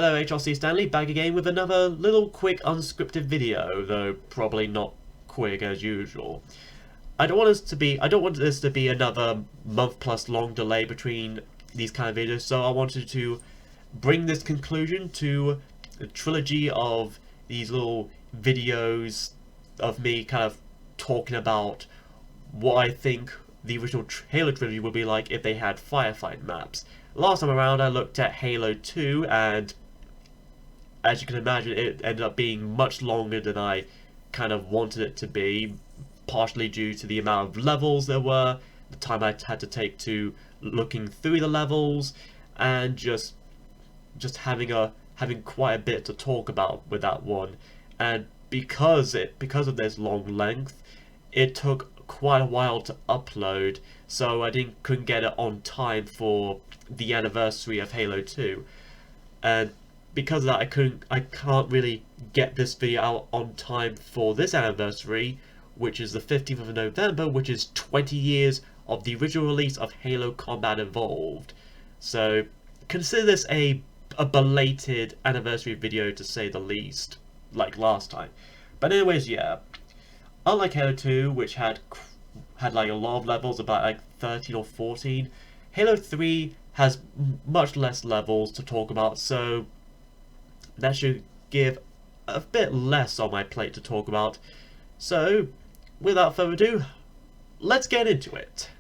Hello, HRC Stanley, back again with another little quick unscripted video, though probably not quick as usual. I don't want this to be another month plus long delay between these kind of videos, so I wanted to bring this conclusion to a trilogy of these little videos of me kind of talking about what I think the original Halo trilogy would be like if they had Firefight maps. Last time around I looked at Halo 2 and as you can imagine it ended up being much longer than I kind of wanted it to be, partially due to the amount of levels there were, the time I had to take to looking through the levels, and just having quite a bit to talk about with that one. And because of this long length, it took quite a while to upload, so I couldn't get it on time for the anniversary of Halo 2. And because of that, I can't really get this video out on time for this anniversary, which is the 15th of November, which is 20 years of the original release of Halo Combat Evolved. So consider this a belated anniversary video, to say the least, like last time. But anyways, yeah, unlike Halo 2, which had like a lot of levels, about like 13 or 14, Halo 3 has much less levels to talk about, so that should give a bit less on my plate to talk about. So, without further ado, let's get into it.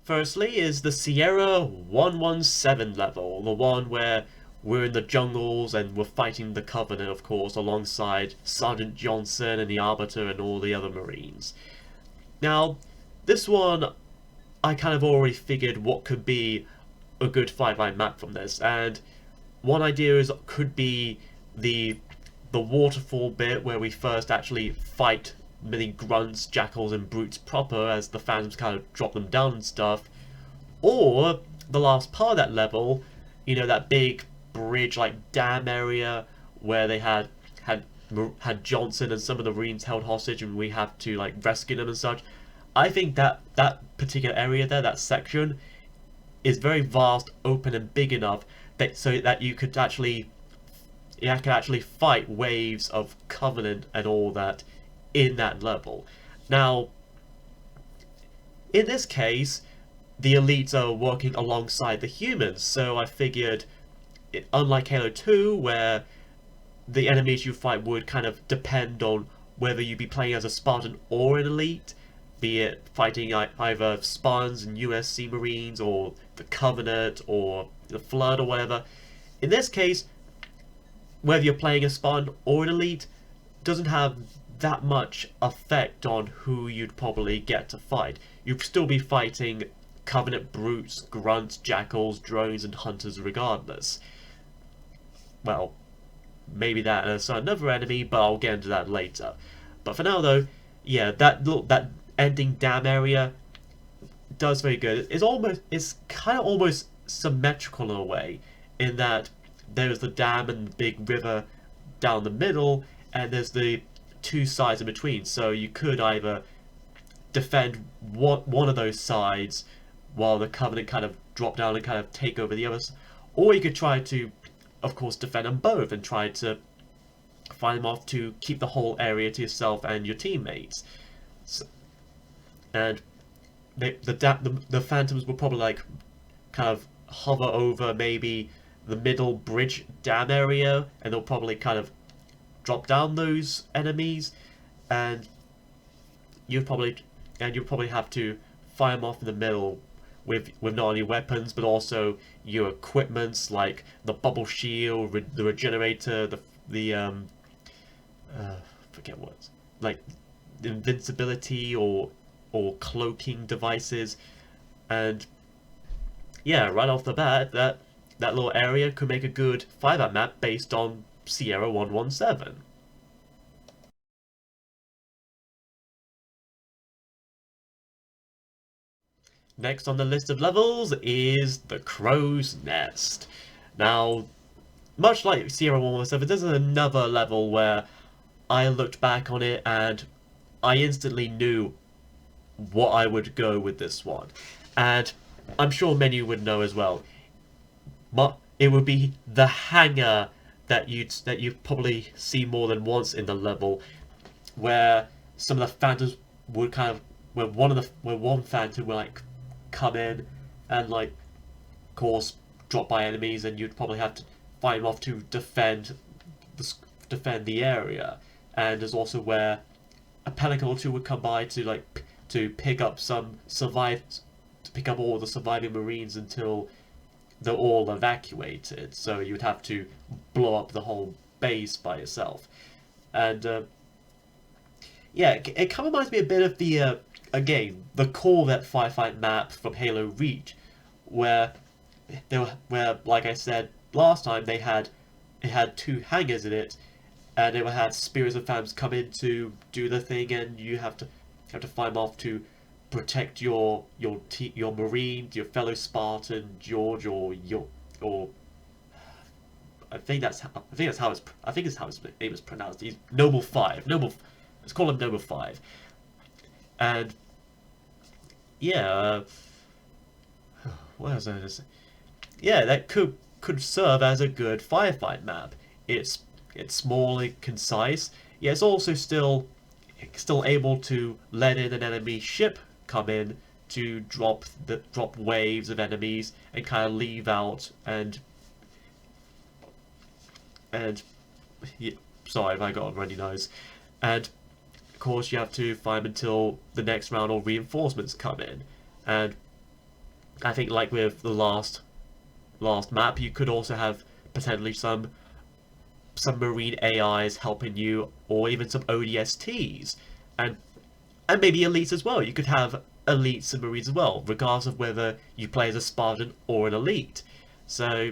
Firstly is the Sierra 117 level, the one where we're in the jungles and we're fighting the Covenant, of course, alongside Sergeant Johnson and the Arbiter and all the other Marines. Now, this one, I kind of already figured what could be a good five-line map from this, and one idea is could be the waterfall bit where we first actually fight many grunts, jackals, and brutes proper as the phantoms kind of drop them down and stuff, or the last part of that level, you know, that big bridge like dam area where they had Johnson and some of the Marines held hostage and we have to like rescue them and such. I think that particular area there, that section, is very vast, open, and big enough that so that you could actually fight waves of Covenant and all that in that level. Now, in this case, the elites are working alongside the humans, so I figured, unlike Halo 2, where the enemies you fight would kind of depend on whether you be playing as a Spartan or an elite, be it fighting either Spartans and USC Marines or the Covenant or the Flood or whatever. In this case, whether you're playing a Spartan or an elite doesn't have that much effect on who you'd probably get to fight. You'd still be fighting Covenant brutes, grunts, jackals, drones, and hunters regardless. Well, maybe that and another enemy, but I'll get into that later. But for now, though, yeah, that ending dam area does very good. It's kind of almost symmetrical in a way, in that there's the dam and the big river down the middle, and there's the two sides in between. So you could either defend one of those sides while the Covenant kind of drop down and kind of take over the others, or you could try to, of course, defend them both and try to find them off to keep the whole area to yourself and your teammates. So, and the phantoms will probably like kind of hover over maybe the middle bridge dam area, and they'll probably kind of drop down those enemies, and you'll probably have to fire them off in the middle with not only weapons but also your equipments like the bubble shield, the regenerator, the forget what, like invincibility or cloaking devices. And yeah, right off the bat, that little area could make a good 5-out map based on Sierra 117. Next on the list of levels is the Crow's Nest. Now, much like Sierra 117, this is another level where I looked back on it and I instantly knew what I would go with this one. And I'm sure many would know as well. It would be the hangar that you probably see more than once in the level, where some of the phantoms would kind of where one phantom would like come in and like of course drop by enemies, and you'd probably have to fight them off to defend the area. And there's also where a pelican or two would come by to pick up all the surviving marines until they're all evacuated. So you would have to blow up the whole base by yourself. And yeah, it kind of reminds me a bit of the again the Corvette Firefight map from Halo Reach, where like I said last time, it had two hangars in it, and it had spirits of phantoms come in to do the thing, and you have to fight them off to protect your marine, your fellow Spartan, George, or I think it's how his name is pronounced. He's Noble 5. Let's call him Noble 5. And yeah, what else was I gonna say? Yeah, that could serve as a good firefight map. It's small and concise. Yeah, it's also still able to let in an enemy ship come in to drop waves of enemies and kind of leave out and yeah, sorry if I got a runny nose. And of course you have to fight until the next round or reinforcements come in. And I think like with the last map, you could also have potentially some marine AIs helping you, or even some ODSTs, and maybe elites as well. You could have elites and marines as well, regardless of whether you play as a Spartan or an elite. So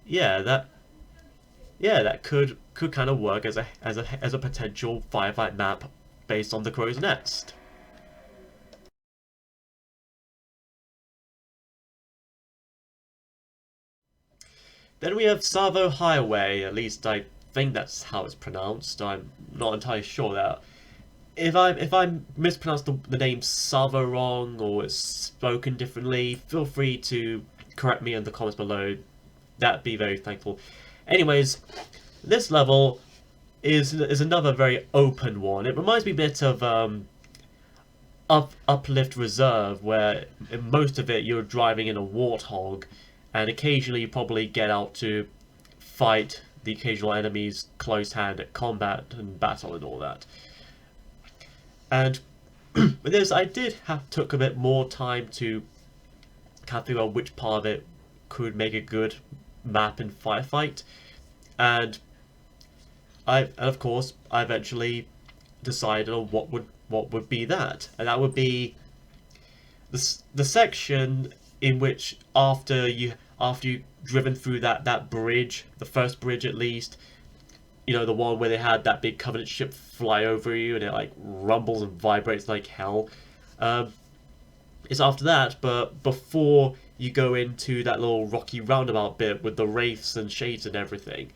yeah, that could kind of work as a potential firefight map based on the Crow's Nest. Then we have Sava Highway. At least I think that's how it's pronounced. I'm not entirely sure that. If I mispronounce the name Sava wrong, or it's spoken differently, feel free to correct me in the comments below. That'd be very thankful. Anyways, this level is another very open one. It reminds me a bit of Uplift Reserve, where in most of it you're driving in a Warthog, and occasionally you probably get out to fight the occasional enemies close hand at combat and battle and all that. And with this, I took a bit more time to kind of figure out which part of it could make a good map in Firefight, and of course I eventually decided on what would be that, and that would be the section in which after you've driven through that bridge, the first bridge at least, you know, the one where they had that big Covenant ship fly over you and it like rumbles and vibrates like hell. It's after that, but before you go into that little rocky roundabout bit with the wraiths and shades and everything.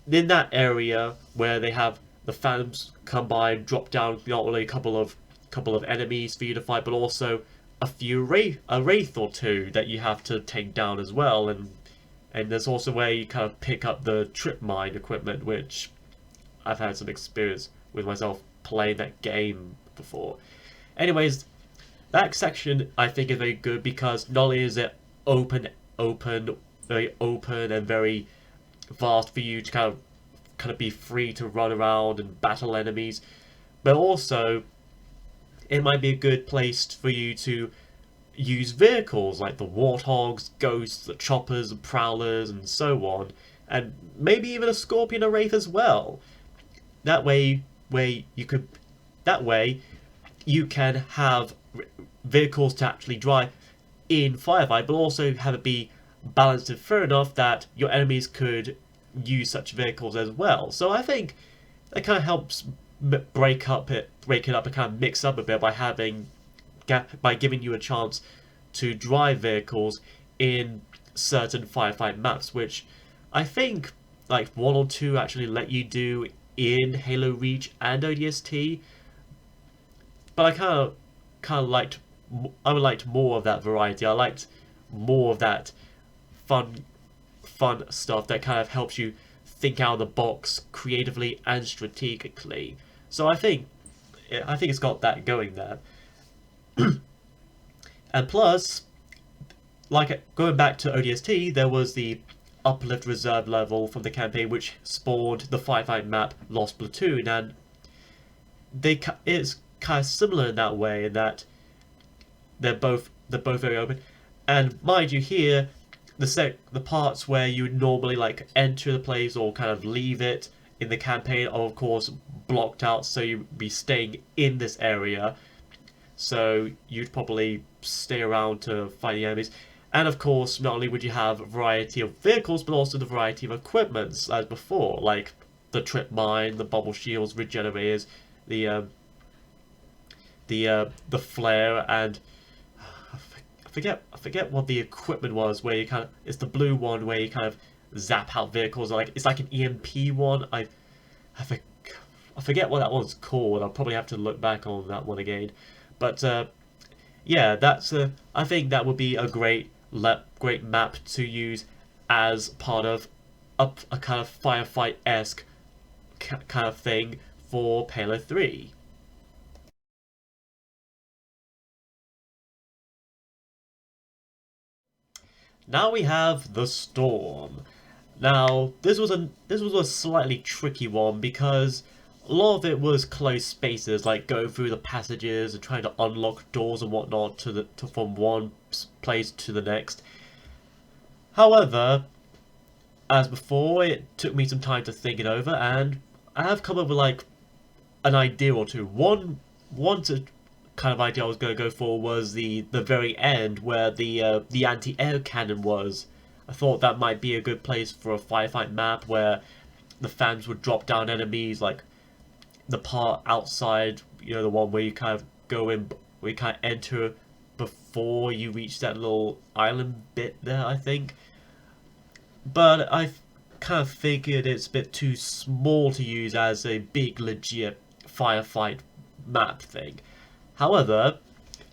In that area where they have the phantoms come by and drop down not only a couple of enemies for you to fight, but also a wraith or two that you have to take down as well, and there's also where you kind of pick up the trip mine equipment, which I've had some experience with myself playing that game before. Anyways, that section I think is very good because not only is it very open and very vast for you to kind of be free to run around and battle enemies, but also it might be a good place for you to use vehicles like the Warthogs, Ghosts, the Choppers, and Prowlers, and so on, and maybe even a Scorpion or Wraith as well. That way you can have vehicles to actually drive in Firefight, but also have it be balanced and fair enough that your enemies could use such vehicles as well. So I think that kind of helps break it up and kind of mix up a bit by giving you a chance to drive vehicles in certain Firefight maps, which I think like 1 or 2 actually let you do in Halo Reach and ODST, but I kind of liked I would liked more of that variety. I liked more of that fun stuff that kind of helps you think out of the box creatively and strategically. So I think it's got that going there. And plus, like going back to ODST, there was the uplift reserve level from the campaign, which spawned the Firefight map Lost Platoon, and it's kind of similar in that way, in that they're both very open. And mind you, here the parts where you would normally like enter the place or kind of leave it in the campaign are of course blocked out, so you'd be staying in this area. So you'd probably stay around to fight the enemies. And of course, not only would you have a variety of vehicles, but also the variety of equipments as before, like the trip mine, the bubble shields, regenerators, the the flare, and I forget what the equipment was. Where you kind of it's the blue one where you kind of zap out vehicles. Like it's like an EMP one. I, for, I forget what that one's called. I'll probably have to look back on that one again. But yeah, that's I think that would be a great map to use as part of a kind of Firefight-esque kind of thing for Halo 3. Now we have the Storm. Now this was a slightly tricky one because a lot of it was closed spaces, like going through the passages and trying to unlock doors and whatnot from one place to the next. However, as before, it took me some time to think it over, and I have come up with like an idea or two. One kind of idea I was going to go for was the very end where the anti-air cannon was. I thought that might be a good place for a firefight map where the fans would drop down enemies, like the part outside, you know, the one where you kind of go in, where you kind of enter before you reach that little island bit there, I think. But I kind of figured it's a bit too small to use as a big legit firefight map thing. However,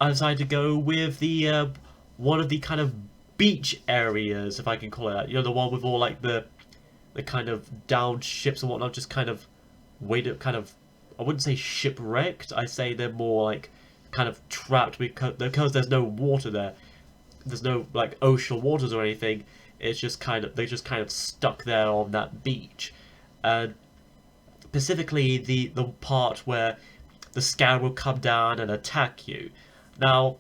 I decided to go with the one of the kind of beach areas, if I can call it that. You know, the one with all like the kind of downed ships and whatnot, just kind of waited, kind of, I wouldn't say shipwrecked. I say they're more like kind of trapped because there's no water there. There's no like ocean waters or anything. It's just kind of they're just kind of stuck there on that beach, and specifically the part where the scout will come down and attack you. Now,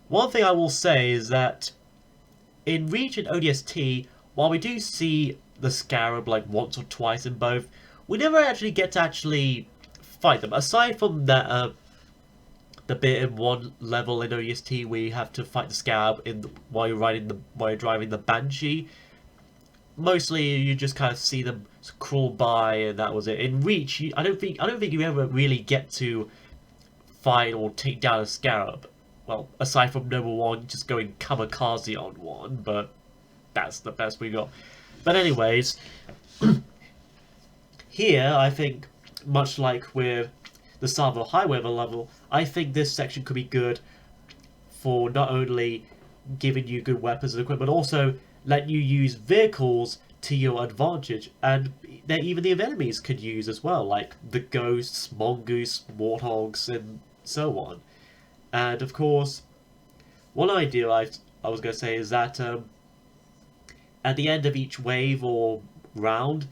one thing I will say is that in Region ODST, while we do see the Scarab like once or twice in both, we never actually get to actually fight them. Aside from that, the bit in one level in ODST where you have to fight the Scarab while you're driving the Banshee. Mostly, you just kind of see them crawl by, and that was it. In Reach, I don't think you ever really get to fight or take down a Scarab. Well, aside from number one, just going kamikaze on one, but that's the best we got. But anyways, here I think, much like with the Sava Highway level, I think this section could be good for not only giving you good weapons and equipment, but also letting you use vehicles to your advantage, and that even the enemies could use as well, like the ghosts, mongoose, warthogs, and so on. And of course, one idea I was going to say is that at the end of each wave or round,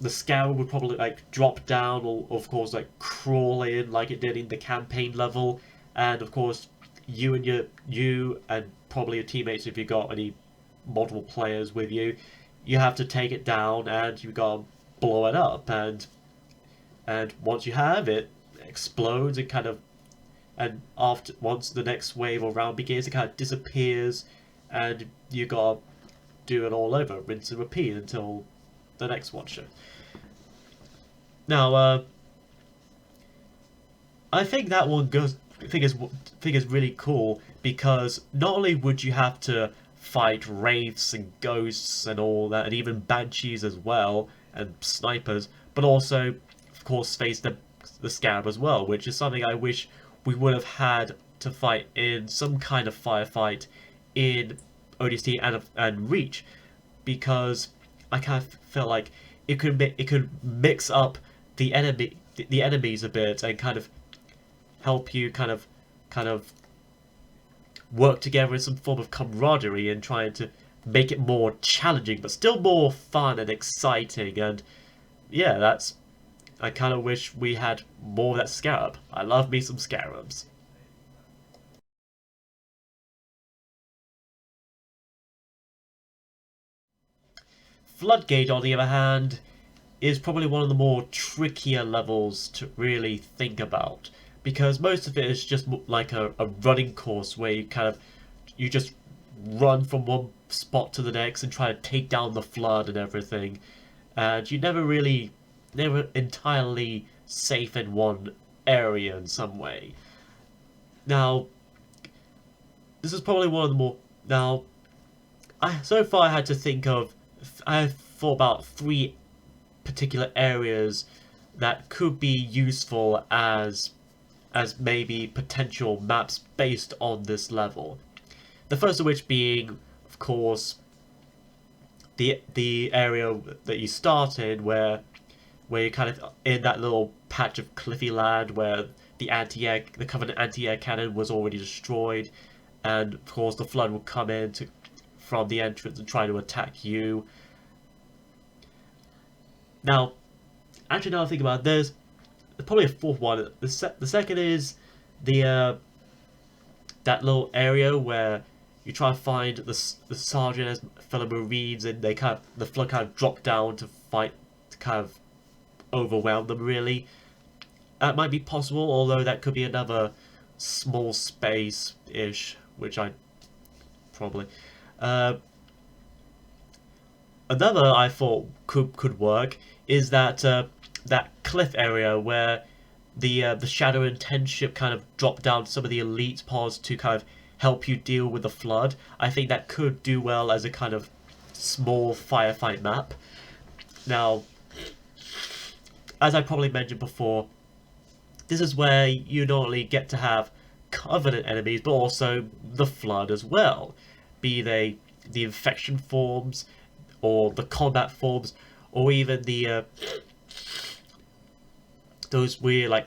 the Scarab would probably like drop down or of course like crawl in like it did in the campaign level, and of course you and probably your teammates, if you got any multiple players with you, you have to take it down and you gotta blow it up, and once you have it, explodes and kind of, and after once the next wave or round begins, it kind of disappears, and you gotta do it all over, rinse and repeat until the next one shows. Now, I think that one is really cool because not only would you have to fight wraiths and ghosts and all that, and even banshees as well, and snipers, but also, of course, face the the Scarab as well, which is something I wish we would have had to fight in some kind of firefight in ODST and Reach, because I kind of felt like it could mix up the enemies a bit and kind of help you kind of work together in some form of camaraderie and trying to make it more challenging but still more fun and exciting. And yeah, I kind of wish we had more of that Scarab. I love me some Scarabs. Floodgate, on the other hand, is probably one of the more trickier levels to really think about, because most of it is just like a running course where you just run from one spot to the next and try to take down the flood and everything, and you never entirely safe in one area in some way. Now, this is probably one of the more now. So far I had to think of I thought about three particular areas that could be useful as maybe potential maps based on this level. The first of which being, of course, the area that you start in, where you're kind of in that little patch of cliffy land where the Covenant anti-air cannon was already destroyed, and of course the flood will come in from the entrance and try to attack you. Now, actually, now I think about it, there's probably a fourth one. The second is the that little area where you try to find the sergeant as fellow Marines, and the flood kind of drop down to fight to kind of overwhelm them. Really, that might be possible, although that could be another small space-ish, which I probably. Another I thought could work is that cliff area where the Shadow and 10 ship kind of drop down some of the elite pods to kind of help you deal with the flood. I think that could do well as a kind of small firefight map. Now, as I probably mentioned before, this is where you not only get to have Covenant enemies, but also the flood as well. Be they the infection forms, or the combat forms, or even those weird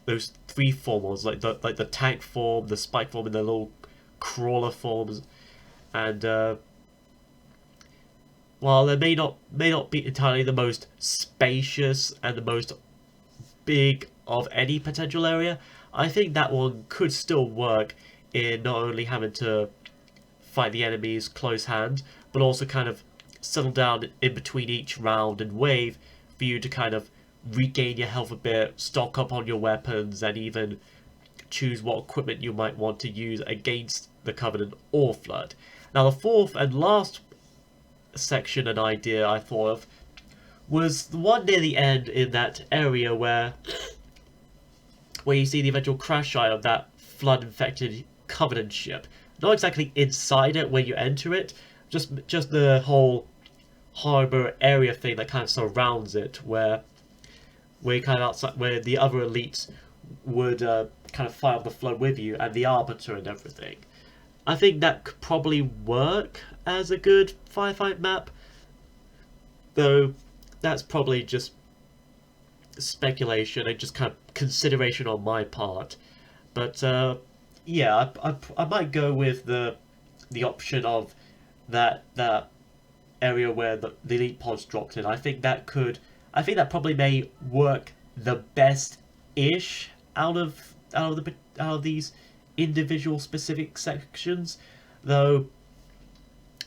those three forms, like the tank form, the spike form, and the little crawler forms. And while they may not be entirely the most spacious and the most big of any potential area, I think that one could still work in not only having to fight the enemies close hand, but also kind of settle down in between each round and wave for you to kind of regain your health a bit, stock up on your weapons, and even choose what equipment you might want to use against the Covenant or Flood. Now, the fourth and last section and idea I thought of was the one near the end, in that area where you see the eventual crash site of that flood-infected Covenant ship. Not exactly inside it when you enter it, just the whole harbor area thing that kind of surrounds it, where you kind of outside, where the other elites would kind of fight off the flood with you, and the Arbiter and everything. I think that could probably work as a good firefight map, though that's probably just speculation and just kind of consideration on my part. But yeah, I might go with the option of that area where the elite pods dropped in. I think that probably may work the best ish out of these individual specific sections, though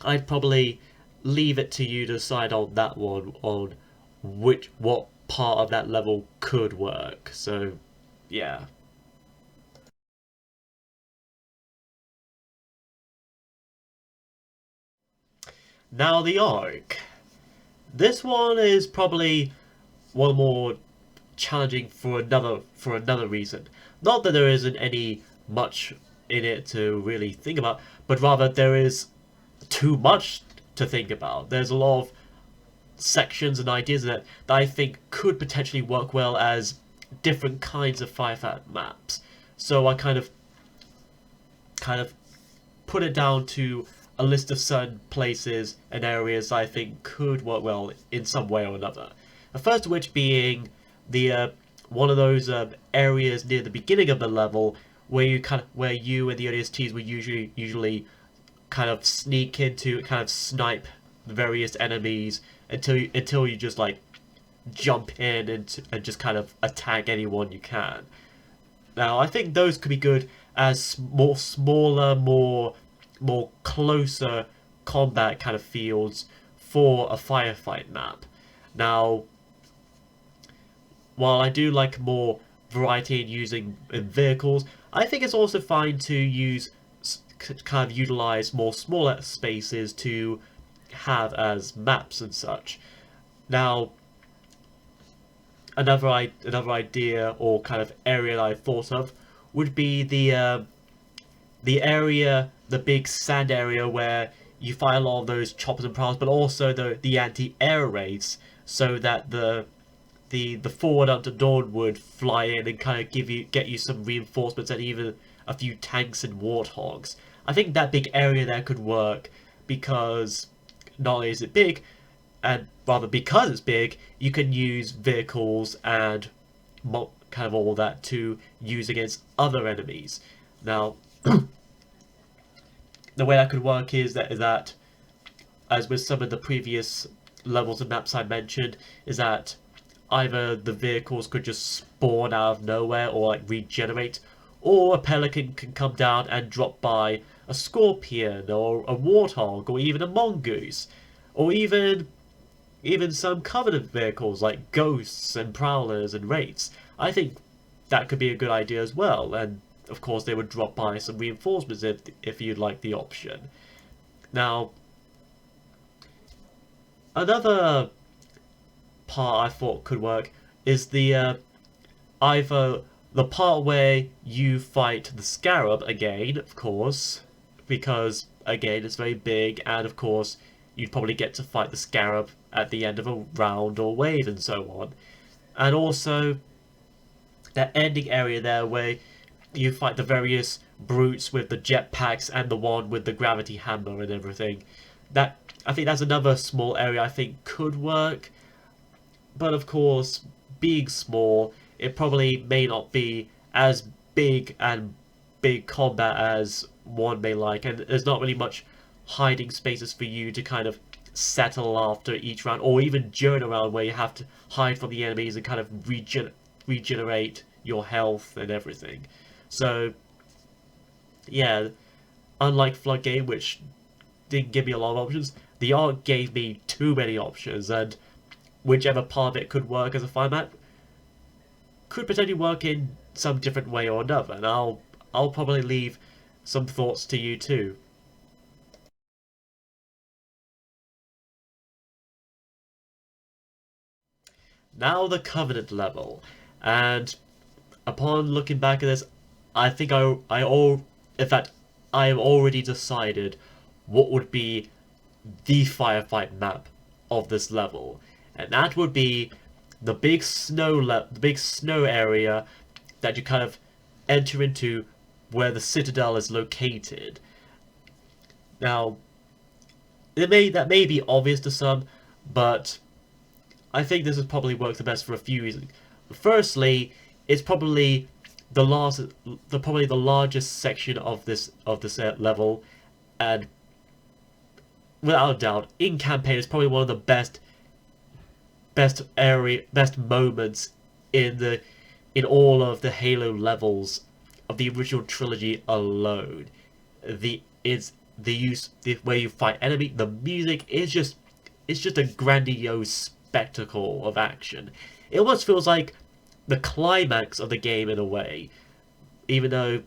I'd probably leave it to you to decide on that one, on what part of that level could work. So yeah. Now the Ark. This one is probably one more challenging for another reason. Not that there isn't any much in it to really think about, but rather there is too much to think about. There's a lot of sections and ideas that I think could potentially work well as different kinds of Firefight maps. So I kind of put it down to a list of certain places and areas I think could work well in some way or another. The first of which being the one of those areas near the beginning of the level where you and the ODSTs would usually kind of sneak into, kind of snipe various enemies until you just like jump in and just kind of attack anyone you can. Now, I think those could be good as more smaller, more closer combat kind of fields for a firefight map. Now, while I do like more variety in using vehicles, I think it's also fine to kind of utilize more smaller spaces to have as maps and such. Now, another idea or kind of area that I thought of would be the big sand area where you fight a lot of those choppers and prowlers, but also the anti-air raids, so that the forward Unto Dawn would fly in and kind of get you some reinforcements and even a few tanks and warthogs. I think that big area there could work because not only is it big, and rather because it's big, you can use vehicles and kind of all that to use against other enemies. Now, the way that could work is that, as with some of the previous levels and maps I mentioned, is that either the vehicles could just spawn out of nowhere or like regenerate, or a pelican can come down and drop by a scorpion or a warthog or even a mongoose, or even some Covenant vehicles like ghosts and prowlers and wraiths. I think that could be a good idea as well, and of course they would drop by some reinforcements if you'd like the option. Now, another part I thought could work is either the part where you fight the Scarab again, of course, because again it's very big, and of course you'd probably get to fight the Scarab at the end of a round or wave and so on. And also that ending area there where you fight the various brutes with the jetpacks and the one with the gravity hammer and everything. That, I think that's another small area I think could work. But of course, being small, it probably may not be as big combat as one may like, and there's not really much hiding spaces for you to kind of settle after each round, or even during a round where you have to hide from the enemies and kind of regenerate your health and everything. So, yeah, unlike Floodgate, which didn't give me a lot of options, the Ark gave me too many options, and whichever part of it could work as a fire map could potentially work in some different way or another, and I'll probably leave some thoughts to you too. Now the Covenant level, and upon looking back at this, I think in fact, I have already decided what would be the firefight map of this level, and that would be the big snow area that you kind of enter into where the Citadel is located. Now, that may be obvious to some, but I think this would probably work the best for a few reasons. Firstly, it's probably the largest section of this level, and without a doubt, in campaign, it's probably one of the best moments in all of the Halo levels of the original trilogy alone. Where you fight enemy, the music is just a grandiose spectacle of action. It almost feels like the climax of the game in a way, even though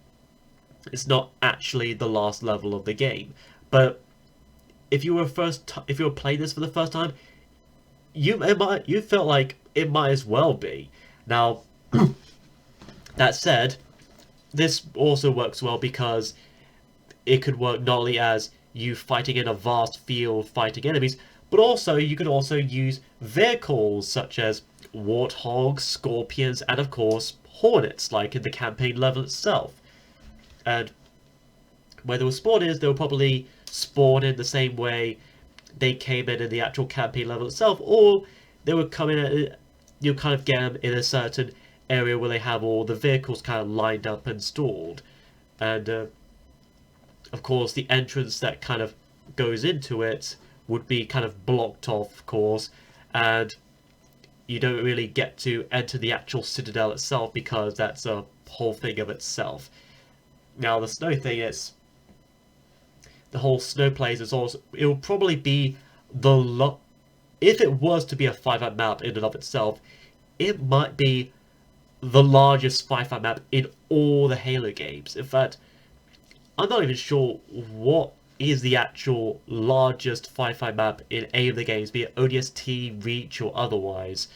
it's not actually the last level of the game. But if you were playing this for the first time, you felt like it might as well be. Now, that said, this also works well because it could work not only as you fighting in a vast field fighting enemies, but also you could also use vehicles such as warthogs, scorpions, and of course hornets, like in the campaign level itself. And where they were spawned is, they were probably spawned in the same way they came in the actual campaign level itself, or they would come in at, you kind of get them in a certain area where they have all the vehicles kind of lined up and stored. And of course the entrance that kind of goes into it would be kind of blocked off, of course, and you don't really get to enter the actual citadel itself because that's a whole thing of itself. Now the snow thing is, the whole snow place is also, it will probably be if it was to be a Firefight map in and of itself, it might be the largest Firefight map in all the Halo games. In fact, I'm not even sure what is the actual largest Firefight map in any of the games, be it ODST, Reach, or otherwise.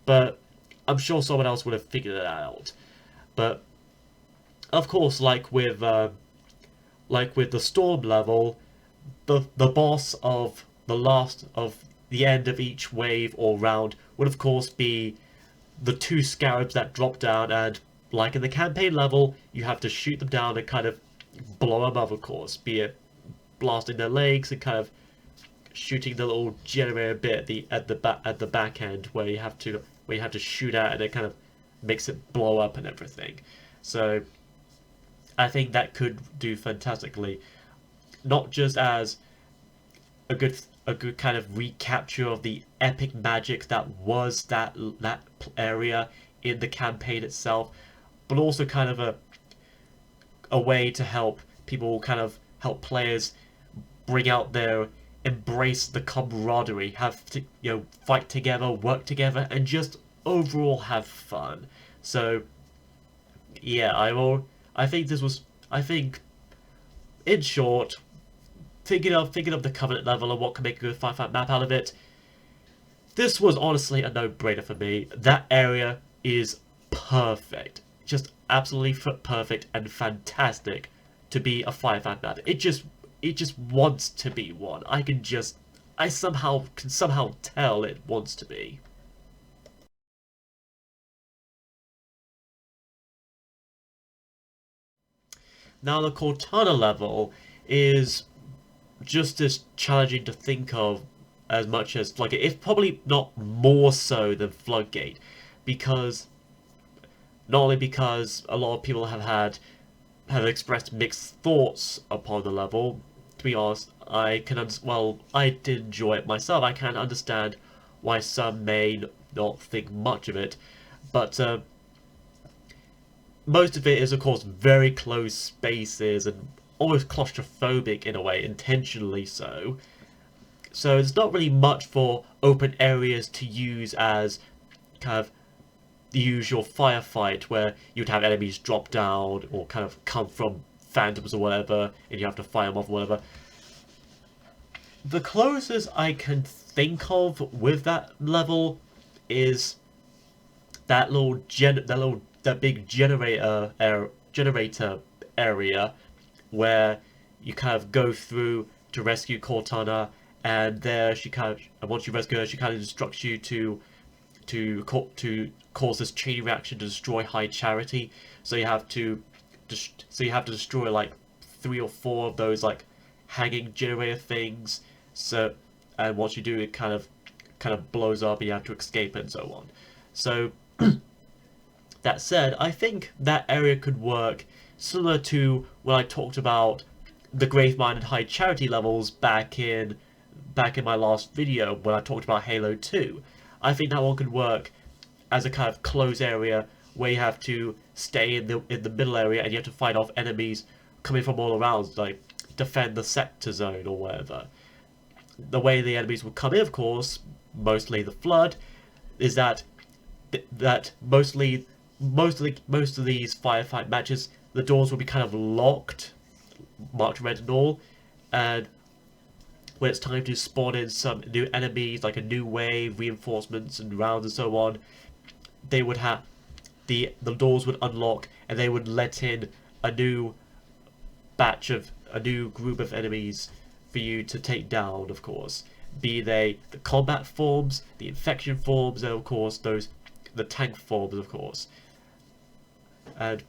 But I'm sure someone else would have figured it out. But of course, like with the storm level, the boss of the end of each wave or round would of course be the two scarabs that drop down, and like in the campaign level, you have to shoot them down and kind of blow them up, of course, be it blasting their legs and kind of shooting the little generator bit at the back end where you have to shoot at, and it kind of makes it blow up and everything. So I think that could do fantastically, not just as a good kind of recapture of the epic magic that was that area in the campaign itself, but also kind of a way to help people, kind of help players bring out their, embrace the camaraderie, have to, fight together, work together, and just overall have fun. So yeah, I think in short, thinking of the Covenant level and what can make a good Firefight map out of it, this was honestly a no-brainer for me. That area is perfect, just absolutely perfect and fantastic to be a Firefight map. It just wants to be one. I can somehow tell it wants to be. Now the Cortana level is just as challenging to think of as much as Floodgate, if probably not more so than Floodgate, because not only because a lot of people have expressed mixed thoughts upon the level. To be honest, I did enjoy it myself. I can understand why some may not think much of it, but most of it is, of course, very close spaces and almost claustrophobic in a way, intentionally so. So it's not really much for open areas to use as kind of the usual Firefight, where you'd have enemies drop down or kind of come from phantoms or whatever, and you have to fight them off or whatever. The closest I can think of with that level is that big generator area where you kind of go through to rescue Cortana, and there and once you rescue her, she kind of instructs you to cause this chain reaction to destroy High Charity. So you have to destroy like 3 or 4 of those like hanging generator things. So, and once you do, it kind of blows up, and you have to escape and so on. So that said, I think that area could work similar to when I talked about the Gravemind and High Charity levels back in my last video when I talked about Halo 2. I think that one could work as a kind of closed area where you have to stay in the middle area, and you have to fight off enemies coming from all around, like defend the sector zone or whatever. The way the enemies would come in, of course, mostly the Flood, is that most of these Firefight matches, the doors will be kind of locked, marked red and all, and when it's time to spawn in some new enemies, like a new wave, reinforcements and rounds and so on, they would have the doors would unlock, and they would let in a new group of enemies for you to take down, of course. Be they the combat forms, the infection forms, and of course those the tank forms, of course. And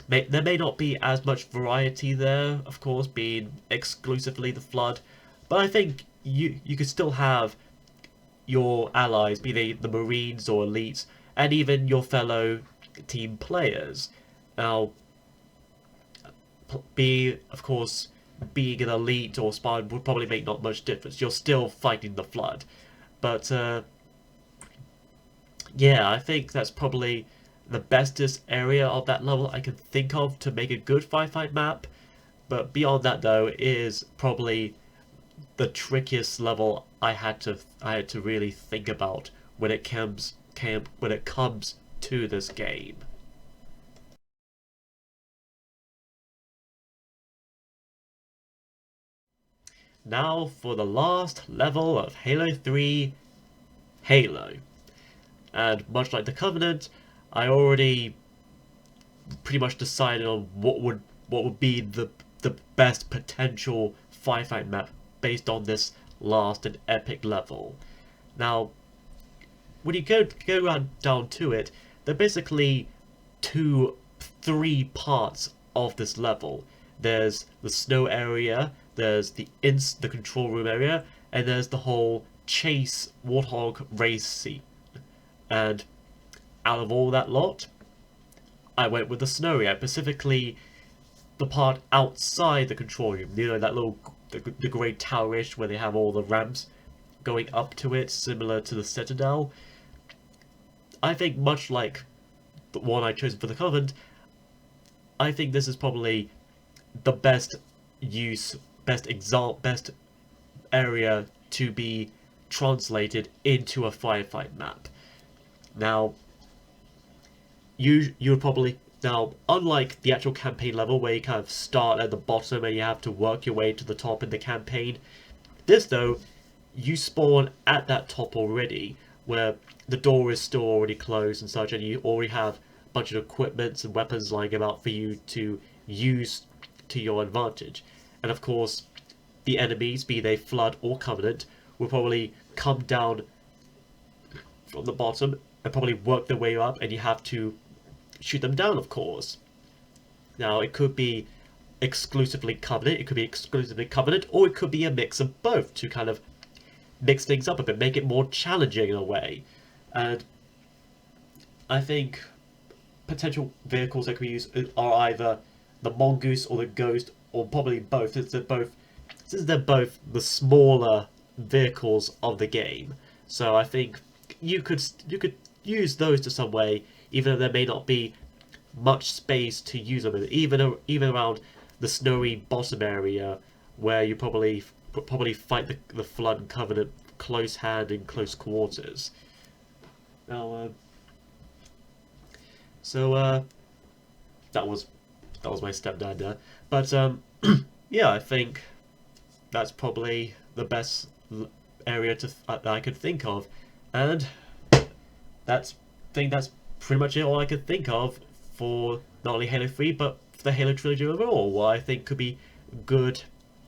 there may not be as much variety there, of course, being exclusively the Flood, but I think you could still have your allies, be they the Marines or elites, and even your fellow team players. Now, of course, being an elite or spy would probably make not much difference. You're still fighting the Flood. But, yeah, I think that's probably the bestest area of that level I can think of to make a good firefight map. But beyond that, though, is probably the trickiest level I had to really think about when it comes to this game. Now for the last level of Halo 3, Halo. And much like the Covenant, I already pretty much decided on what would be the best potential firefight map based on this last and epic level. Now, when you go down to it, there are basically three parts of this level. There's the snow area, there's the control room area, and there's the whole chase warthog race scene. And out of all that lot, I went with the snow area, specifically the part outside the control room. You know, that little the grey towerish where they have all the ramps going up to it, similar to the Citadel. I think much like the one I chose for the Covenant, I think this is probably the best area to be translated into a firefight map. Now, you would probably unlike the actual campaign level where you kind of start at the bottom and you have to work your way to the top in the campaign, this though, you spawn at that top already, where the door is still already closed and such, and you already have a bunch of equipment and weapons lying about for you to use to your advantage. And of course, the enemies, be they Flood or Covenant, will probably come down from the bottom and probably work their way up, and you have to shoot them down, of course. Now, it could be exclusively Covenant, or it could be a mix of both to kind of mix things up a bit, make it more challenging in a way. And I think potential vehicles that could be used are either the Mongoose or the Ghost, or probably both, since they're both the smaller vehicles of the game. So I think you could use those to some way, even though there may not be much space to use them in, even around the snowy bottom area where you probably fight the Flood and Covenant close hand in close quarters. Now, that was my stepdad there, but yeah, I think that's probably the best area that I could think of, and that's pretty much all I could think of for not only Halo 3 but for the Halo trilogy overall. What I think could be good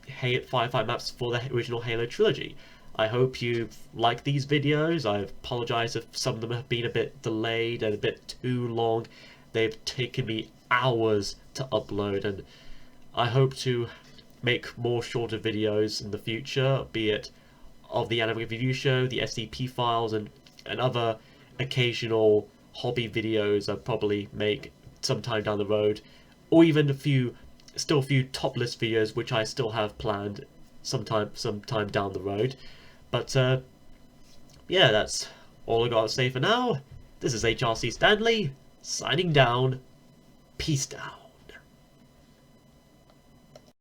firefight maps for the original Halo trilogy. I hope you like these videos. I apologize if some of them have been a bit delayed and a bit too long. They've taken me hours to upload, and I hope to make more shorter videos in the future, be it of the anime review show, the SCP files, and other occasional hobby videos I'll probably make sometime down the road, or even a few top list videos which I still have planned sometime down the road. But yeah, that's all I gotta say for now. This is HRC Stanley, signing down. Peace down.